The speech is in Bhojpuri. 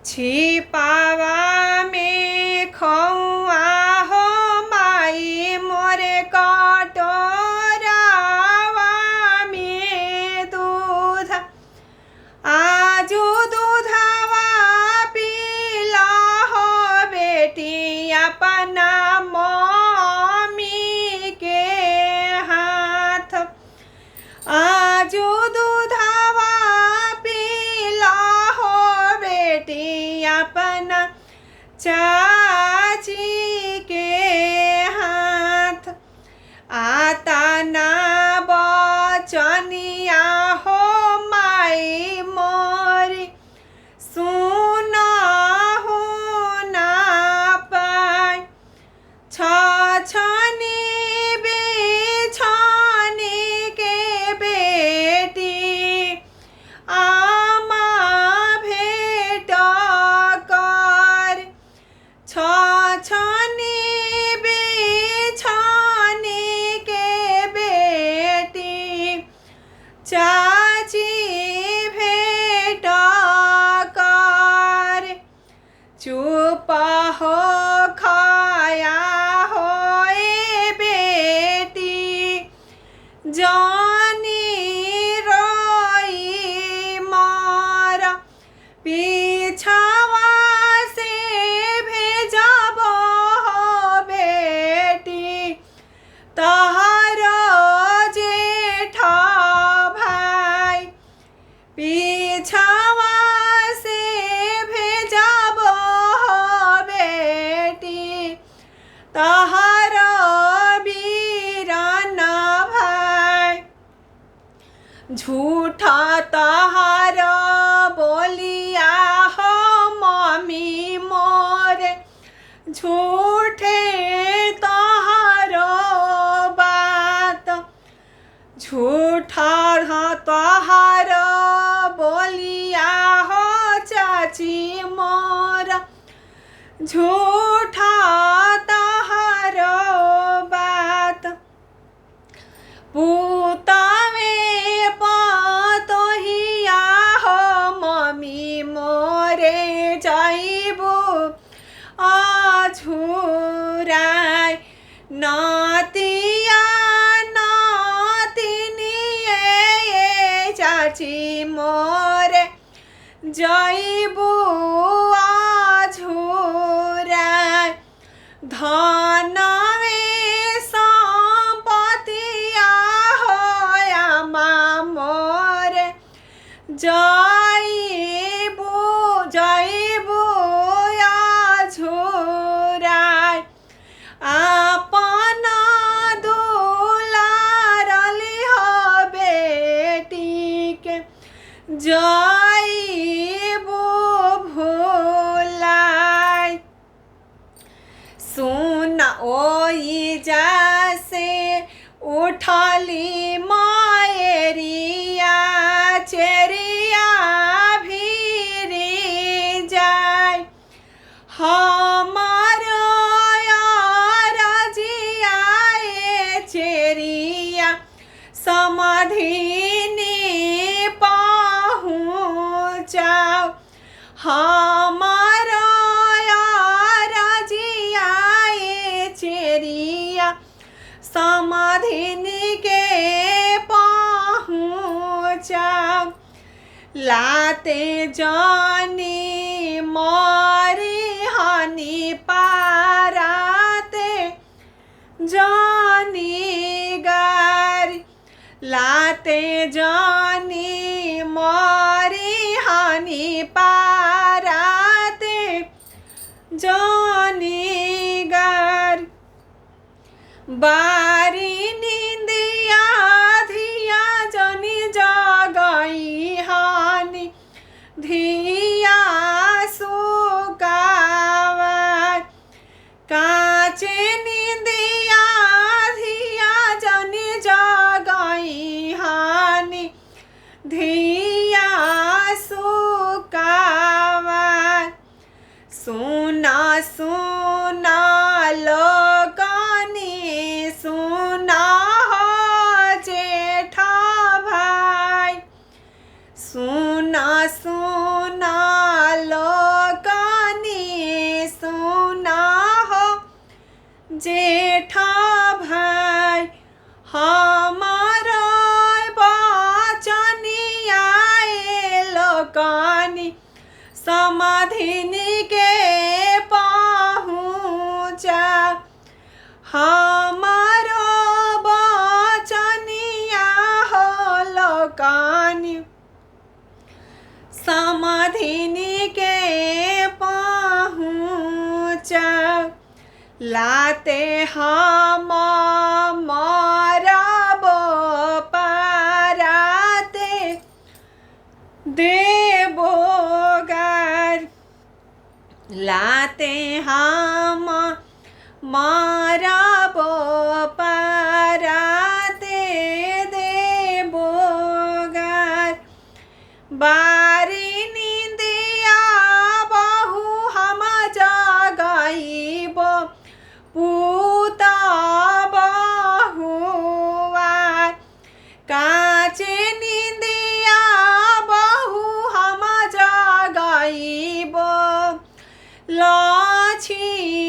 छिपावा में खौआ हो माई मोरे कटोरावा में दूध आजू दूधवा पीला हो बेटी अपना मम्मी के हाथ आजू दूधवा पीला हो बेटी अपना चाची के हाथ आता ना बचनिया हो माई मोरी सुना हो ना पाई छछनी बिछनी के बेटी आमा भेट कर छछनी बिछनी के बेटी चाची भेट कर चुप हो खाया हो बेटी जानी रोई मारा पीछावा से भेजब हो बेटी तहारो जेठा भाई पीछावा से भेजब हो बेटी तहारो वीरन भाई झूठा तहारो बोलिया हो मम्मी मोरे झूठे तहारो बात झूठा तहारो बोलिया हो चाची मोरा झूठा तहारो बात पूतावे पतोहिया हो मम्मी मोरे जाइबू अझुराय नातिया नातिनिये चाची मोरे जाइबू अझुराय धनवे संपतिया हो आमा मोरे जाइबू अझुराय अपना दुलारली हो बेटी के जाइबू भूलाय सुना ओई जैसे उठली मायरिया चेरिया भीरी जाय हमारो रजिया चेरिया समाधिनी पहुँचाओ हमारो रजिया चेरिया समाधिनी के पहुँचाओ लाते जानी मारी हानि पाराते जानी गारी लाते जानी मारी हानि पाराते जानी गारी बारी निंदिया धिया जनी जगई हानि धिया सुकावा काचे निंदिया धिया जनी जगई हानि धिया सुकावा सुना सुना लोकानी सुना हो जेठा भाई सुना सुना लोक जेठा भाई हमार बचनिया लोकानी समाधिनी के पहुँचा हमारो बचनिया हो लोकानी समाधिनी के पहुँचा लाते हम मरब पाराते देबो गार लाते हम मरब पाराते देबो गार बारी निंदिया बहु हम जगाइब पूता बहुआर काचे निंदिया बहु हम जगाइब लक्ष्मी